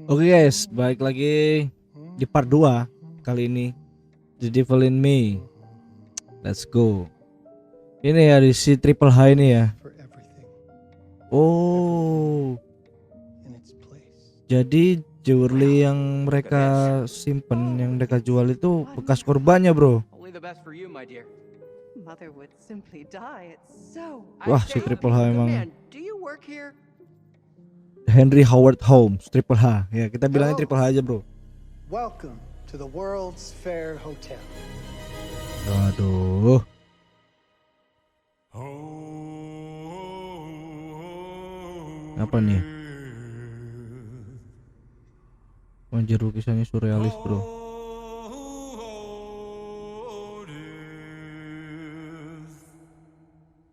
Oke guys, balik lagi di part 2 kali ini, The Devil in Me. Let's go. Ini ya di si Triple H ini ya. Oh, jadi jewelry yang mereka simpen, yang mereka jual itu bekas korbannya bro. Wah, si Triple H emang Henry Howard Holmes, Triple H. Ya, kita bilangnya Triple H aja bro. Welcome to the World's Fair Hotel. Aduh. Apa nih? Anjir, lukisannya surrealis bro.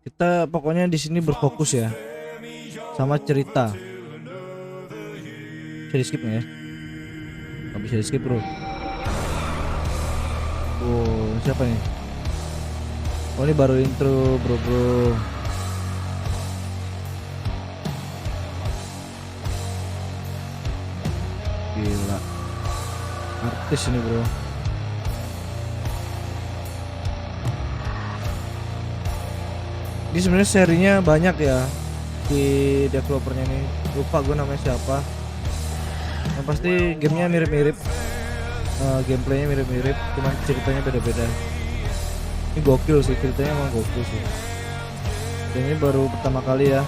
Kita pokoknya di sini berfokus ya sama cerita. Bisa di skip nggak ya? Nggak bisa di skip bro. Oh, siapa nih? Oh, ini baru intro bro. Gila, artis ini bro. Ini sebenarnya serinya banyak ya di developernya nih. Lupa gue namanya siapa. Yang pasti gamenya mirip-mirip, gameplaynya mirip-mirip, cuman ceritanya beda-beda. Ini gokil sih, ceritanya emang gokil sih. Dan ini baru pertama kali ya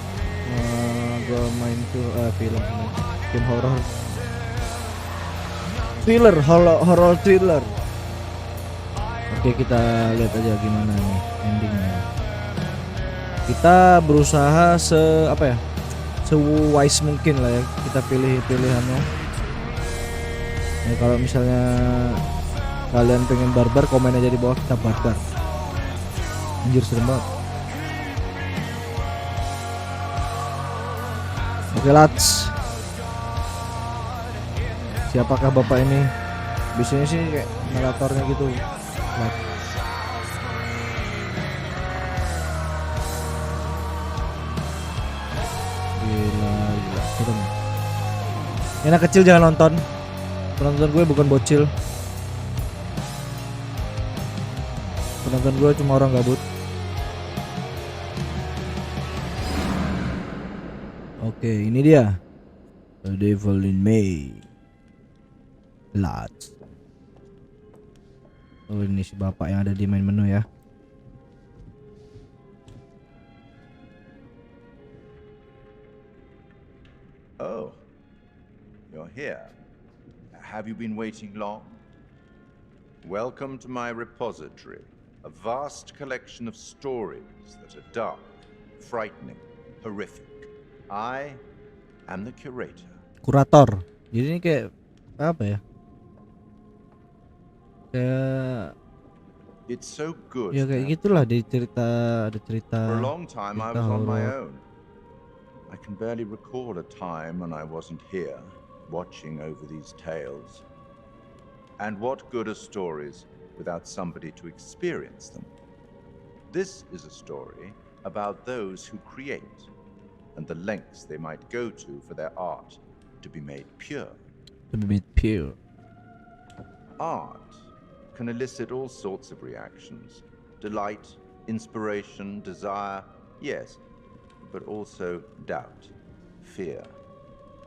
gue main film horor. Horror thriller. Oke, kita lihat aja gimana nih endingnya. Kita berusaha se-wise mungkin lah ya, kita pilih pilihannya. Ya, kalau misalnya kalian pengen barbar, komen aja di bawah, kita barbar. Anjir, serem banget. Oke, let's. Siapakah bapak ini? Biasanya sih kayak naratornya gitu. Gila, serem. Anak kecil jangan nonton. Penonton gue bukan bocil. Penonton gue cuma orang gabut. Oke, ini dia The Devil in Me. Lots. Oh, ini si bapak yang ada di main menu ya. Oh, you're here. Have you been waiting long? Welcome to my repository, a vast collection of stories that are dark, frightening, horrific. I am the curator. Kurator. Jadi ini kayak apa ya? Kayak It's so good. ya kayak gitulah, ada cerita. For a long time I was on my own. I can barely recall a time when I wasn't here, watching over these tales. And what good are stories without somebody to experience them? This is a story about those who create and the lengths they might go to for their art to be made pure. Art can elicit all sorts of reactions. Delight, inspiration, desire, yes, but also doubt, fear,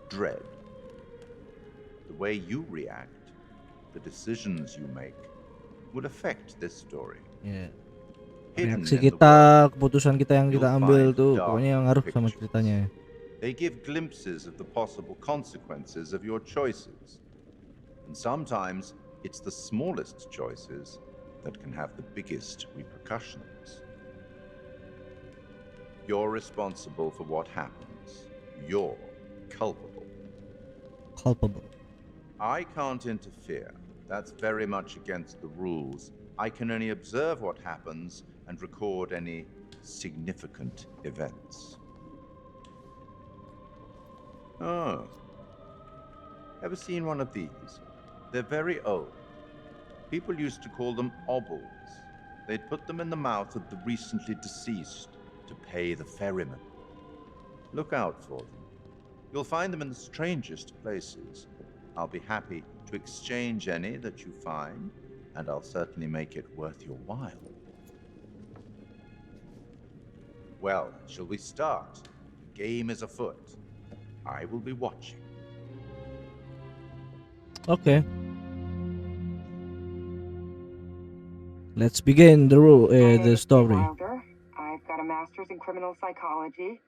dread. The way you react, the decisions you make, will affect this story. Yeah. Reaksi kita, keputusan kita yang kita ambil tuh pokoknya yang ngaruh sama ceritanya. They give glimpses of the possible consequences of your choices. And sometimes it's the smallest choices that can have the biggest repercussions. You're responsible for what happens. You're culpable. I can't interfere. That's very much against the rules. I can only observe what happens and record any significant events. Oh. Ever seen one of these? They're very old. People used to call them obels. They'd put them in the mouth of the recently deceased to pay the ferryman. Look out for them. You'll find them in the strangest places. I'll be happy to exchange any that you find, and I'll certainly make it worth your while. Well, shall we start? The game is afoot. I will be watching. Okay. Let's begin the story. I've got a master's in criminal psychology.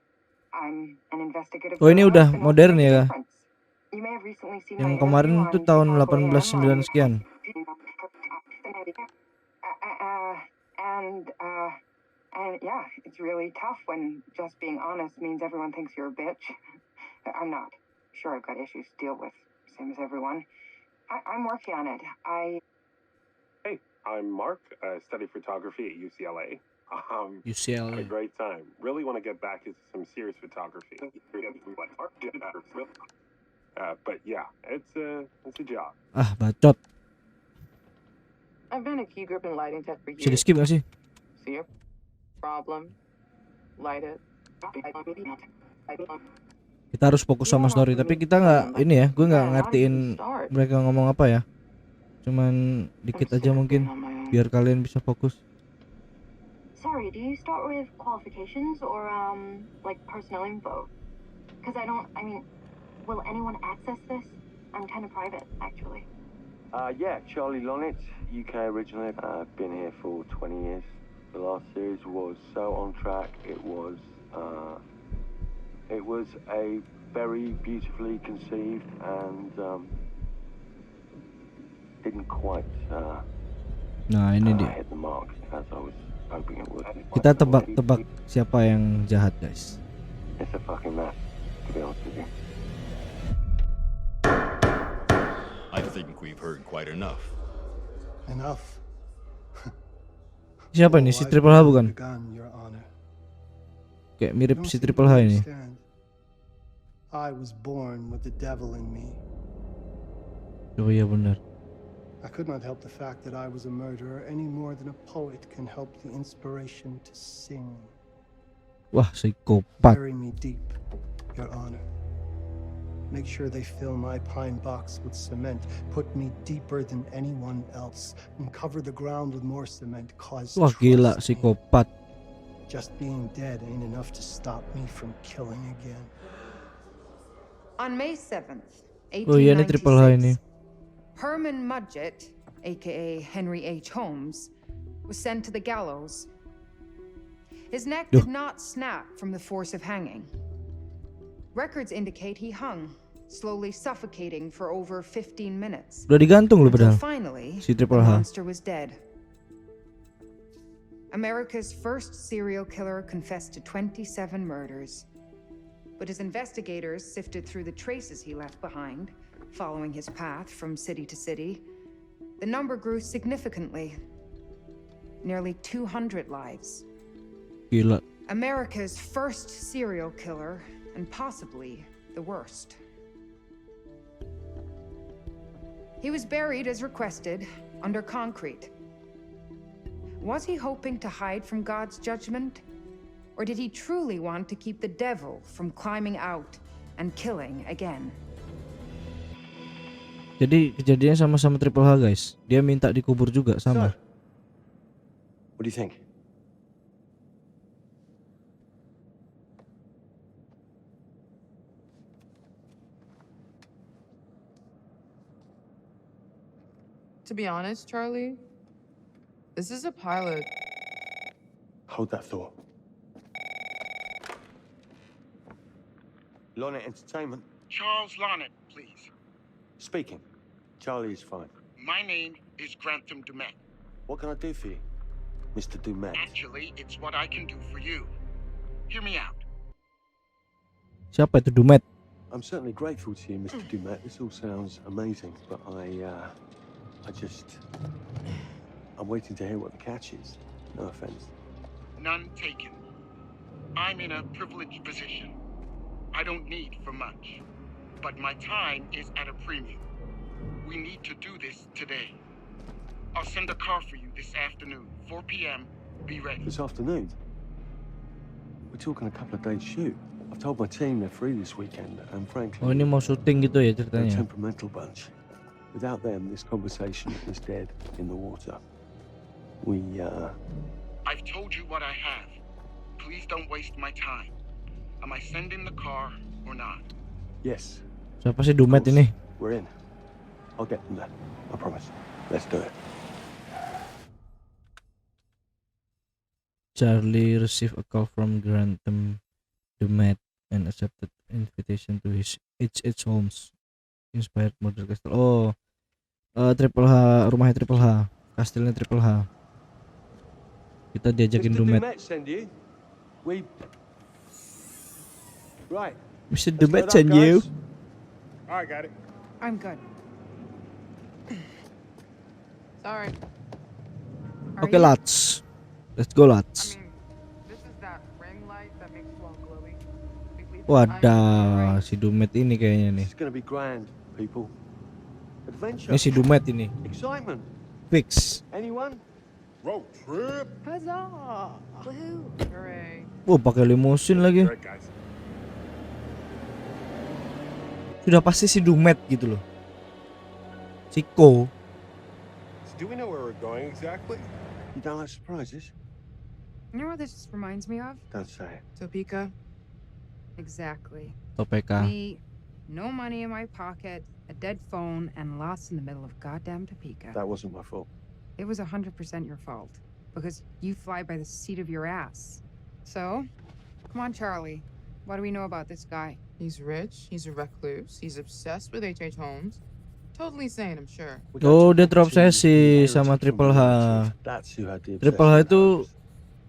I'm an investigative Oh, ini udah journalist and modern also make a ya. difference. You may have recently seen my Yang interview kemarin on tuh tahun Chicago 1809 sekian. And yeah, it's really tough when just being honest means everyone thinks you're a bitch. I'm not. Sure, I've got issues to deal with, same as everyone. I'm working on it. Hey, I'm Mark. I study photography at UCLA. Had a UCLA. great time. Really want to get back into some serious photography. But yeah, it's a job. Ah, bacot. I've been a key grip and lighting tech for Bisa di years. skip gak sih? See a problem? Light it. Kita harus fokus sama story, tapi kita nggak ini ya, gue nggak ngertiin mereka ngomong apa ya. Cuman dikit aja mungkin biar kalian bisa fokus. Sorry, do you start with qualifications or like personnel info? Because will anyone access this? I'm kind of private, actually. Yeah, Charlie Lonitz, UK originally. I've been here for 20 years. The last series was so on track. It was a very beautifully conceived and didn't quite Nah, ini dia. hit the mark as I was hoping it would. Kita tebak-tebak siapa yang jahat, guys. It's a fucking mess, to be honest with you. I think we've heard quite enough. Enough. Siapa ini? Si Triple H bukan? Begun, Your Honor. Kayak You mirip don't si seem to Triple H ini. understand. I was born with the devil in me. Oh iya benar. I could not help the fact that I was a murderer any more than a poet can help the inspiration to sing. Wah, psikopat. Bury me deep, Your Honor. Make sure they fill my pine box with cement. Put me deeper than anyone else. And cover the ground with more cement. Cause Wah, gila, trust me, psikopat. just being dead ain't enough to stop me from killing again. On May 7th, Oh iya, ini Triple H ini. 1896, Herman Mudgett, aka Henry H. Holmes, was sent to the gallows. His neck did not snap from the force of hanging. Records indicate he hung, slowly suffocating for over 15 minutes. Udah digantung loh Until padahal. finally, Si the Triple H. monster was dead. America's first serial killer confessed to 27 murders. But as investigators sifted through the traces he left behind, following his path from city to city, the number grew significantly. Nearly 200 lives. Gila. America's first serial killer, and possibly the worst. He was buried as requested, under concrete. Was he hoping to hide from God's judgment? Or did he truly want to keep the devil from climbing out and killing again? Jadi kejadiannya sama-sama Triple H, guys. Dia minta dikubur juga sama. What do you think? To be honest, Charlie, this is a pilot. Hold that thought. Lonnet Entertainment. Charles Lonnet, please. Speaking. Charlie is fine. My name is Grantham Dumet. What can I do for you, Mr. Dumet? Actually, it's what I can do for you. Hear me out. Siapa itu Dumet? I'm certainly grateful to you, Mr. Dumet. This all sounds amazing, but I'm waiting to hear what the catch is. No offense. None taken. I'm in a privileged position. I don't need for much, but my time is at a premium. We need to do this today. I'll send a car for you this afternoon, 4 p.m. Be ready. This afternoon? We're talking a couple of days shoot. I've told my team they're free this weekend, and frankly, Oh, ini mau syuting gitu ya they're a ceritanya. temperamental bunch. Without them, this conversation is dead in the water. I've told you what I have. Please don't waste my time. Am I sending the car or not? Yes. Siapa sih Dumet ini? We're in. I'll get them there. I promise. Let's do it. Charlie received a call from Grantham Dumet and accepted invitation to his H.H. Holmes inspired murder castle. Oh, Triple H, rumahnya Triple H, kastilnya Triple H. Kita diajakin Dumet. Send you. We. Right. Mr. Dumet send you. Alright, got it. I'm good. Sorry. Oke, lads. Let's go, lads. This is that ring light that makes you all glowy. Wadah, si Dumet ini kayaknya nih. It's gonna be grand, people. Adventure. Ini si Dumet ini. Excitement. Fix. Anyone? Road trip. Huzzah! Woohoo! Hooray! Wah, pakai limusin lagi. Right, guys. Sudah pasti si Dumet gitu loh. Siko. So do we know where we're going exactly? You don't like surprises? You know what this reminds me of? Don't say it. Topeka? Exactly. Topeka. Me, no money in my pocket, a dead phone, and lost in the middle of goddamn Topeka. That wasn't my fault. It was 100% your fault. Because you fly by the seat of your ass. So, come on, Charlie. What do we know about this guy? He's rich, he's a recluse, he's obsessed with H.H. Holmes. Totally sane, I'm sure. Oh, dia terobsesi sama Triple H. Triple H itu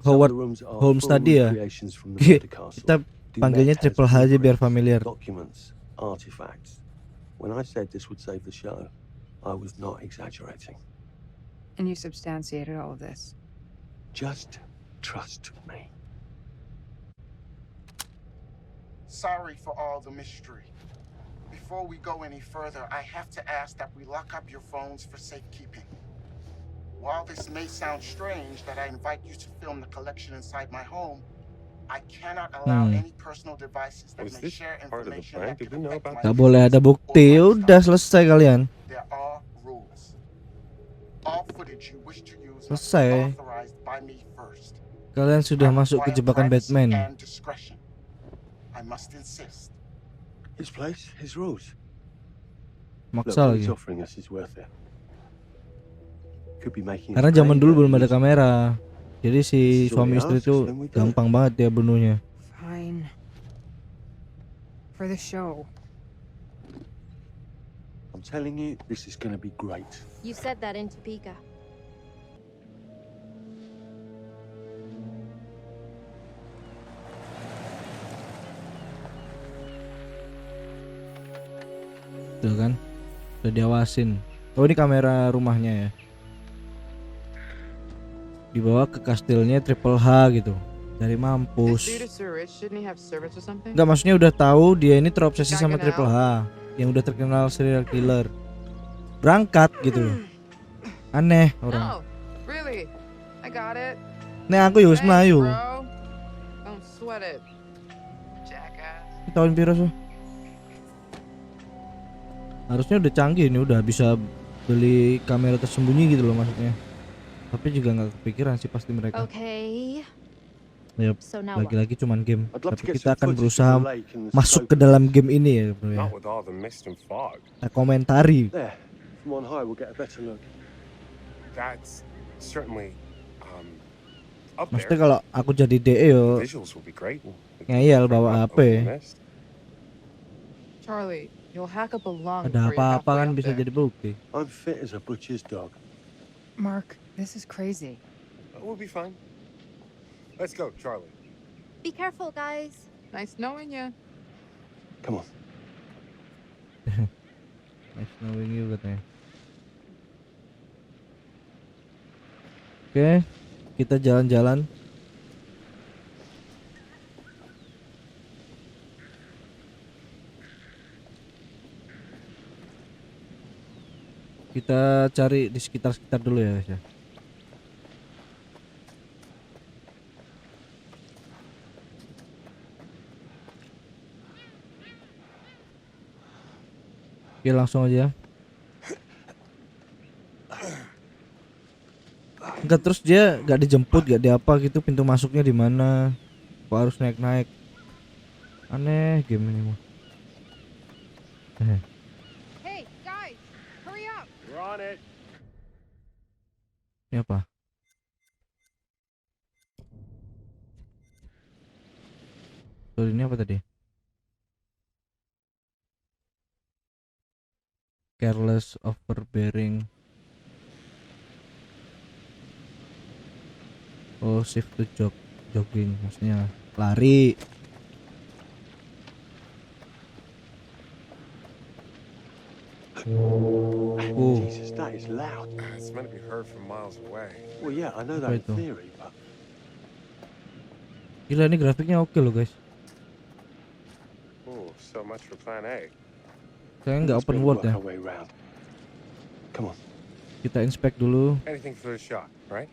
Howard Holmes tadi ya. Kita panggilnya Triple H aja biar familiar. Documents, artifacts. When I said this would save the show, I was not exaggerating. And you substantiated all of this. Just trust me. Sorry for all the mystery. Before we go any further, I have to ask that we lock up your phones for safekeeping. While this may sound strange that I invite you to film the collection inside my home, I cannot allow any personal devices that Is may this share part of the information plan? that Did could we know affect my about Gak boleh ada business bukti. or Udah lifestyle. selesai kalian. There are rules. All footage you wish to use must Selesai. be authorized by me first. Kalian sudah masuk ke jebakan Batman. And discretion. I must insist. His place, his rules. Maksa Look, what lagi. he's offering us is worth it. Could be making us Karena zaman pay, dulu but belum ada he's- kamera. Jadi si suami istri itu gampang banget dia bunuhnya. Fine. For the show. I'm telling you, this is gonna be great. You said that in Topeka. Tuh kan. Udah diawasin. Oh, ini kamera rumahnya ya. Dibawa ke kastilnya Triple H gitu. Dari This mampus. dude is so rich, shouldn't he have servants or something? Enggak, maksudnya udah tahu dia ini terobsesi sama Triple H yang udah terkenal serial killer. Berangkat gitu loh. Aneh orang. No, really. I got it. Nih aku ya wis Thanks, Melayu. bro. Don't sweat it. Jackass. Tahun piro sih? Harusnya udah canggih nih, udah bisa beli kamera tersembunyi gitu loh maksudnya. Tapi juga nggak kepikiran sih pasti mereka. Okay. Yap, So now what? lagi-lagi cuman game. I'd love to Tapi get kita some akan footage berusaha of the lake and the masuk scope ke of dalam game ini ya bro ya. Not with all the mist and fog. Kita komentari. There, from on high, we'll get a better look. That's certainly up Maksudnya there. kalau aku jadi DE yo Visuals will be great. ngeyel bawa Up over the HP. mist. Charlie, you'll hack up a lung Ada before you're apa-apa halfway kan up bisa there. jadi bukti. I'm fit as a butcher's dog. Mark, this is crazy. We'll be fine. Let's go, Charlie. Be careful, guys. Nice knowing you. Come on. Nice knowing you katanya. Oke, kita jalan-jalan. Kita cari di sekitar-sekitar dulu ya guys ya. Oke, langsung aja. Enggak, terus dia gak dijemput, gak di apa gitu, pintu masuknya di mana? Kok harus naik-naik? Aneh game ini mah. Hey, guys, hurry up! We're on it. Ini apa? Tuh, ini apa tadi? Careless, overbearing. Oh, shift to jogging, maksudnya lari. Jesus, that is loud. It's meant to be heard from miles away. Well, yeah, I know Apa that in itu? theory, but Gila, ini grafiknya oke loh guys. Ooh, so much for plan A. Kayaknya nggak let's be open able to world work ya. our way around. Come on. Kita inspect dulu. Anything for the shot, right?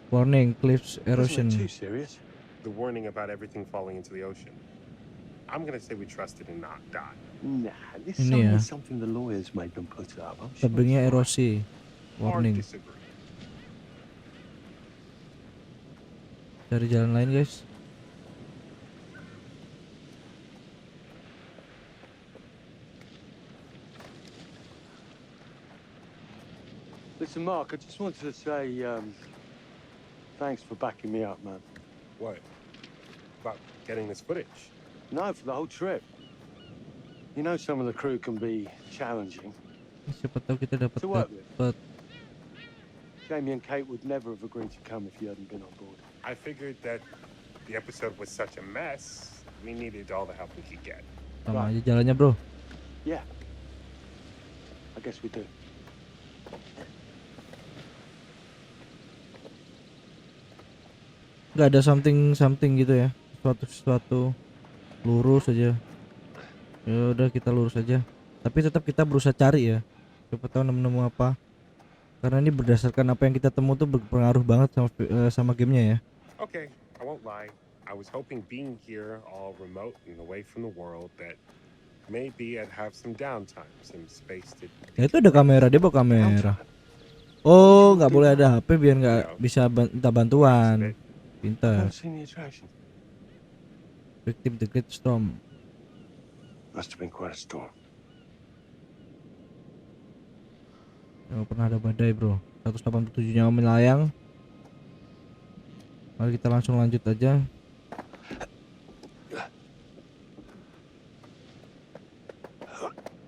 Warning, cliffs Wasn't erosion. it too serious? The warning about everything falling into the ocean. I'm gonna say we trusted and not die. Nah, this Ini ya. is something the lawyers made them put up. I'm sure Tebingnya it's fine. erosi. Hard Warning. disagree. Cari jalan lain guys. Listen, Mark, I just wanted to say thanks for backing me up, man. What? About getting this footage? No, for the whole trip. You know some of the crew can be challenging. Siapa tahu kita dapat To work with. dapat Jamie and Kate would never have agreed to come if you hadn't been on board. I figured that the episode was such a mess, we needed all the help we could get. sama aja jalannya bro. Yeah. I guess we do. Nggak ada something gitu ya. Sesuatu lurus aja. Ya udah kita lurus aja. Tapi tetap kita berusaha cari ya. Siapa tahu nemu apa. Karena ini berdasarkan apa yang kita temu tuh berpengaruh banget sama gamenya ya. Okay, I won't lie. I was hoping being here all remote and away from the world that maybe I'd have some downtime, some space to... Ya itu ada kamera, dia bawa kamera. Oh, nggak boleh ada HP biar nggak bisa minta bantuan. Pintar. I've seen the attraction. Victim the Great Storm. Must have been quite a storm. Nggak pernah ada badai bro. 187 nyawa melayang. Mari kita langsung lanjut aja.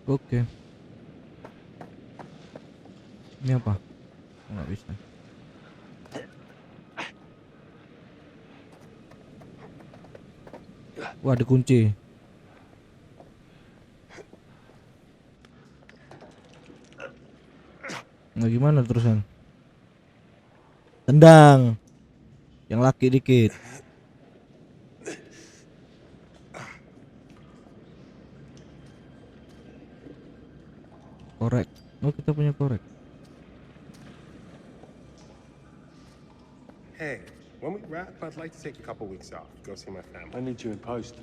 Oke. Ini apa? Nggak bisa. Wah, dikunci. Nah, gimana terusan? Tendang. Yang laki dikit. Korek. Oh, kita punya korek. Hey, when we wrap, I'd like to take a couple weeks off, go see my family. I need you in post.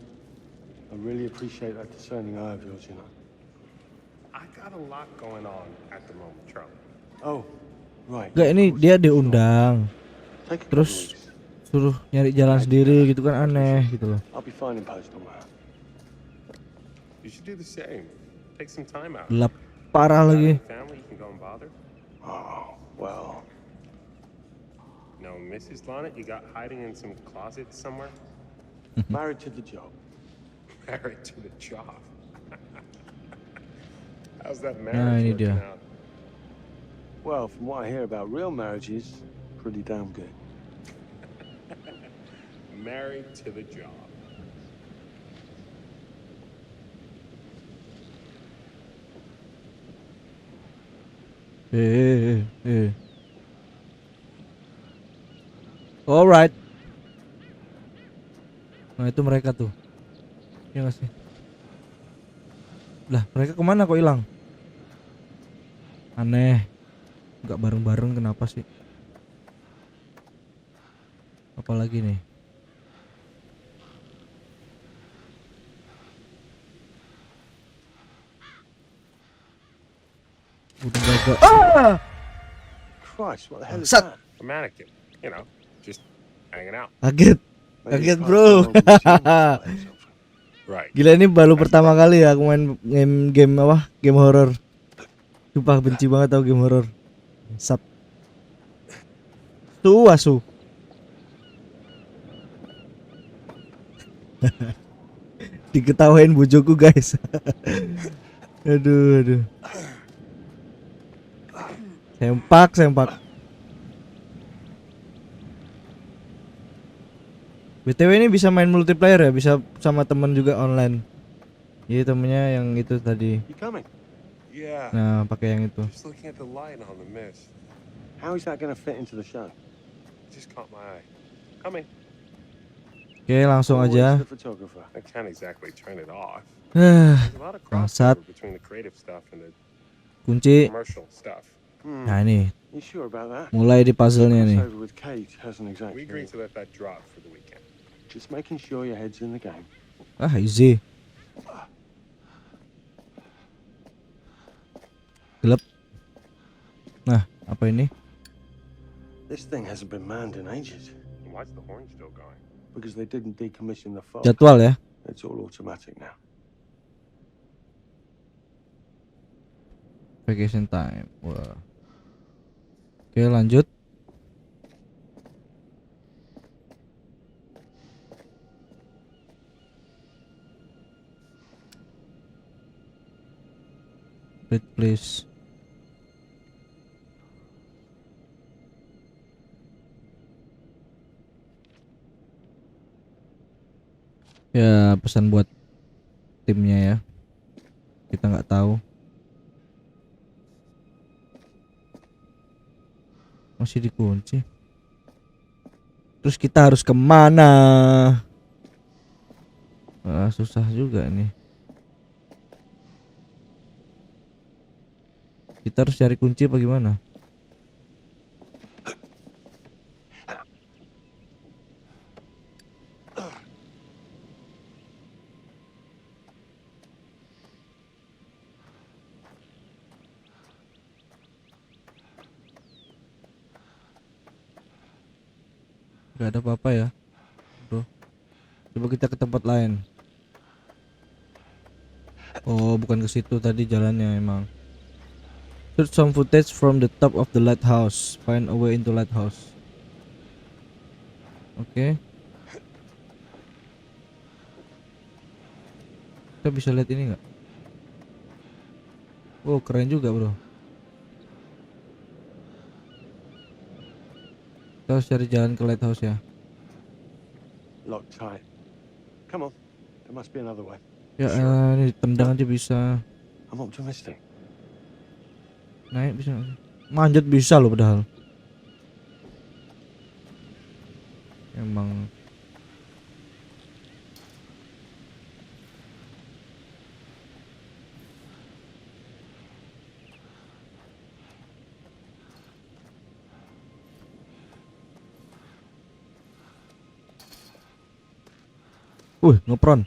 I really appreciate that discerning eye of yours, you know. I got a lot going on at the moment, Charlie. Oh, right. Enggak, ini dia diundang. Take a couple Terus weeks. suruh nyari jalan sendiri gitu kan, aneh gitu loh. I'll be fine in post on that. You should do the same. Take some time out. Gelap parah lagi. Family, you can go and bother. Oh, well. No, Mrs. Lonnet, you got hiding in some closet somewhere? Married to the job. Married to the job. How's that Nah, marriage ini working dia. out? Well, from what I hear about real marriages, pretty damn good. Married to the job. Alright. Nah, itu mereka tuh. Ya nggak sih? Lah, mereka kemana kok hilang? Aneh. Nggak bareng-bareng, kenapa sih? Apalagi nih? Udah gagal. Ah! Christ, what the hell is Sat. that? A mannequin, you know, just hanging out. Kaget. Maybe Kaget it's bro. part of the routine or something. Right. Gila, ini baru pertama kali ya aku main game apa? Game horor. Sumpah benci banget tau game horor. Sap. Asu. Diketawain bojoku guys. Aduh. Sempak. BTW ini bisa main multiplayer ya, bisa sama temen juga online. Jadi temennya yang itu tadi. You coming? Yeah. Nah, pakai yang itu. Just looking at the light on the mist. How is that going to fit into the show? Just caught my eye. Coming. Oke, langsung Where's aja. the photographer? I can't exactly turn it off. Ah, There's a lot of bangsat. crossover between the creative stuff and the Kunci. commercial stuff. Nah ini, You sure about that? mulai di puzzle-nya nih. Crossover with Kate hasn't We exactly. agreed to let that drop for the weekend. Just making sure your head's in the game. Ah, easy. Gelap. Nah, apa ini? This thing hasn't been manned in ages And why's the horn still going? because they didn't decommission the fog. Jadwal ya. It's all automatic now. Vacation time. Wah. Oke, lanjut. Wait, please. Ya, pesan buat timnya ya. Kita nggak tahu. Masih dikunci. Terus kita harus kemana? Susah juga nih. Kita harus cari kunci apa gimana? Gak ada apa-apa ya, bro. Coba kita ke tempat lain. Oh, bukan ke situ tadi jalannya emang. Search some footage from the top of the lighthouse. Find a way into lighthouse. Oke. Kita bisa lihat ini nggak? Oh, keren juga, bro. Kita harus cari jalan ke lighthouse ya. Locked tight. Come on. There must be another way. Ya, ini tendang aja bisa. I'm optimistic. Naik bisa nggak sih? Manjat bisa loh padahal. Emang. Ngepron.